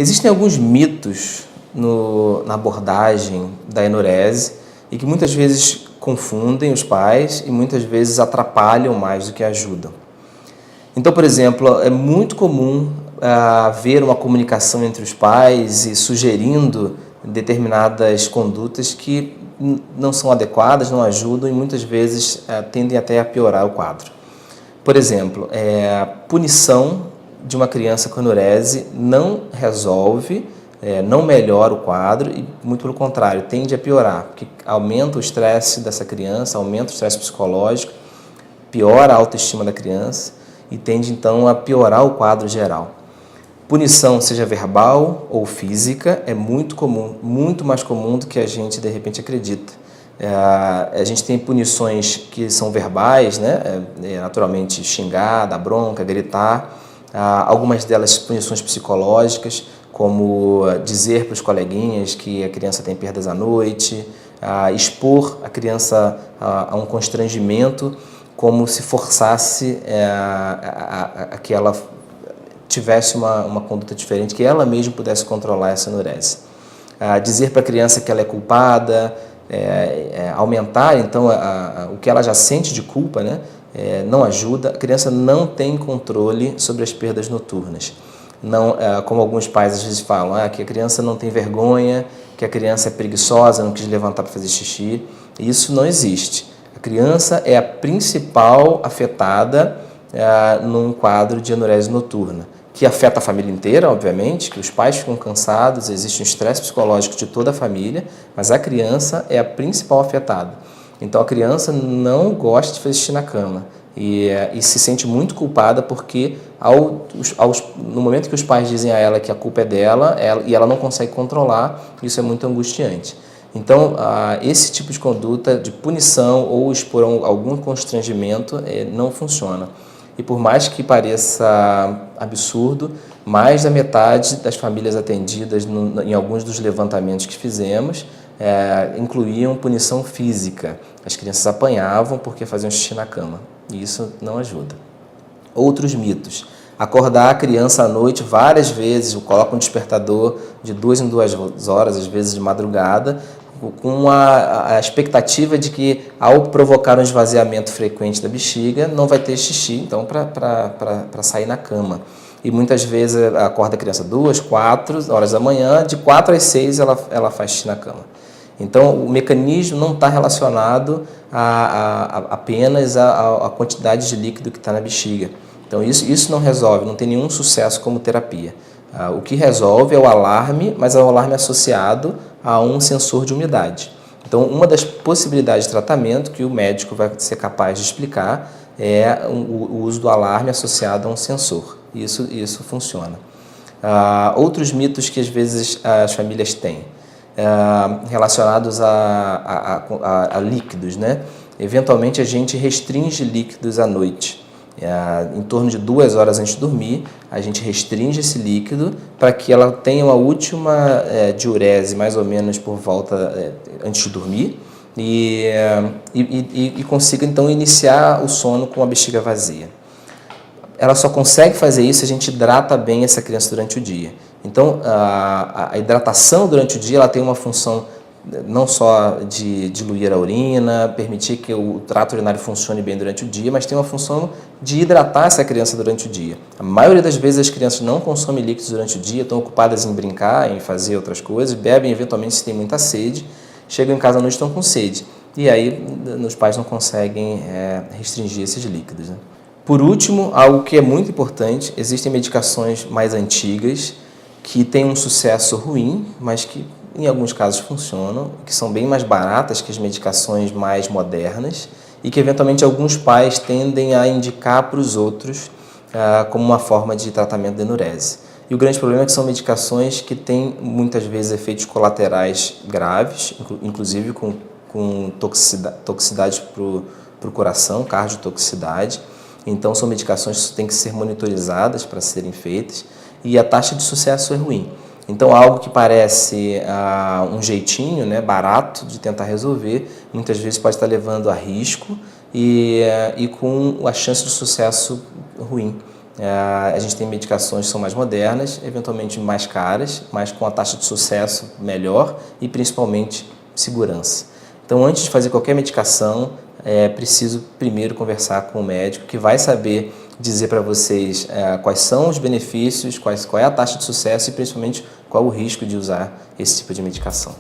Existem alguns mitos na abordagem da enurese e que muitas vezes confundem os pais e muitas vezes atrapalham mais do que ajudam. Então, por exemplo, é muito comum haver uma comunicação entre os pais e sugerindo determinadas condutas que não são adequadas, não ajudam e muitas vezes tendem até a piorar o quadro. Por exemplo, a punição de uma criança com enurese não resolve, não melhora o quadro e, muito pelo contrário, tende a piorar, porque aumenta o estresse dessa criança, aumenta o estresse psicológico, piora a autoestima da criança e tende, então, a piorar o quadro geral. Punição, seja verbal ou física, é muito comum, muito mais comum do que a gente, de repente, acredita. A gente tem punições que são verbais, né? Naturalmente xingar, dar bronca, gritar. Algumas delas punições psicológicas, como dizer para os coleguinhas que a criança tem perdas à noite, expor a criança a um constrangimento, como se forçasse a que ela tivesse uma conduta diferente, que ela mesma pudesse controlar essa enurese. Dizer para a criança que ela é culpada, aumentar então o que ela já sente de culpa, né? Não ajuda. A criança não tem controle sobre as perdas noturnas. Não, como alguns pais às vezes falam, que a criança não tem vergonha, que a criança é preguiçosa, não quis levantar para fazer xixi. Isso não existe. A criança é a principal afetada num quadro de enurese noturna, que afeta a família inteira, obviamente, que os pais ficam cansados, existe um estresse psicológico de toda a família, mas a criança é a principal afetada. Então a criança não gosta de fazer xixi na cama e se sente muito culpada porque no momento que os pais dizem a ela que a culpa é dela e ela não consegue controlar, isso é muito angustiante. Então, esse tipo de conduta de punição ou expor algum constrangimento não funciona. E por mais que pareça absurdo, mais da metade das famílias atendidas em alguns dos levantamentos que fizemos incluíam punição física. As crianças apanhavam porque faziam xixi na cama. E isso não ajuda. Outros mitos. Acordar a criança à noite várias vezes, coloca um despertador de 2 em 2 horas, às vezes de madrugada, com a expectativa de que, ao provocar um esvaziamento frequente da bexiga, não vai ter xixi, então, para sair na cama. E muitas vezes acorda a criança 2, 4 horas da manhã, de 4 às 6 ela faz xixi na cama. Então, o mecanismo não está relacionado apenas à quantidade de líquido que está na bexiga. Então, isso não resolve, não tem nenhum sucesso como terapia. O que resolve é o alarme, mas é um alarme associado a um sensor de umidade. Então, uma das possibilidades de tratamento que o médico vai ser capaz de explicar é o uso do alarme associado a um sensor. Isso funciona. Outros mitos que às vezes as famílias têm, relacionados a líquidos, né? Eventualmente a gente restringe líquidos à noite. Em torno de 2 horas antes de dormir, a gente restringe esse líquido para que ela tenha uma última diurese, mais ou menos por volta antes de dormir, e consiga então iniciar o sono com a bexiga vazia. Ela só consegue fazer isso se a gente hidrata bem essa criança durante o dia. Então, a hidratação durante o dia ela tem uma função não só de diluir a urina, permitir que o trato urinário funcione bem durante o dia, mas tem uma função de hidratar essa criança durante o dia. A maioria das vezes as crianças não consomem líquidos durante o dia, estão ocupadas em brincar, em fazer outras coisas, bebem eventualmente se tem muita sede, chegam em casa à noite e estão com sede. E aí os pais não conseguem restringir esses líquidos, né? Por último, algo que é muito importante, existem medicações mais antigas que têm um sucesso ruim, mas que em alguns casos funcionam, que são bem mais baratas que as medicações mais modernas e que eventualmente alguns pais tendem a indicar para os outros como uma forma de tratamento da enurese. E o grande problema é que são medicações que têm muitas vezes efeitos colaterais graves, inclusive com toxicidade para o coração, cardiotoxicidade. Então são medicações que têm que ser monitorizadas para serem feitas e a taxa de sucesso é ruim. Então, algo que parece um jeitinho, né, barato de tentar resolver, muitas vezes pode estar levando a risco e com a chance de sucesso ruim. A gente tem medicações que são mais modernas, eventualmente mais caras, mas com a taxa de sucesso melhor e principalmente segurança. Então, antes de fazer qualquer medicação, é preciso primeiro conversar com o médico, que vai saber dizer para vocês quais são os benefícios, qual é a taxa de sucesso e principalmente qual o risco de usar esse tipo de medicação.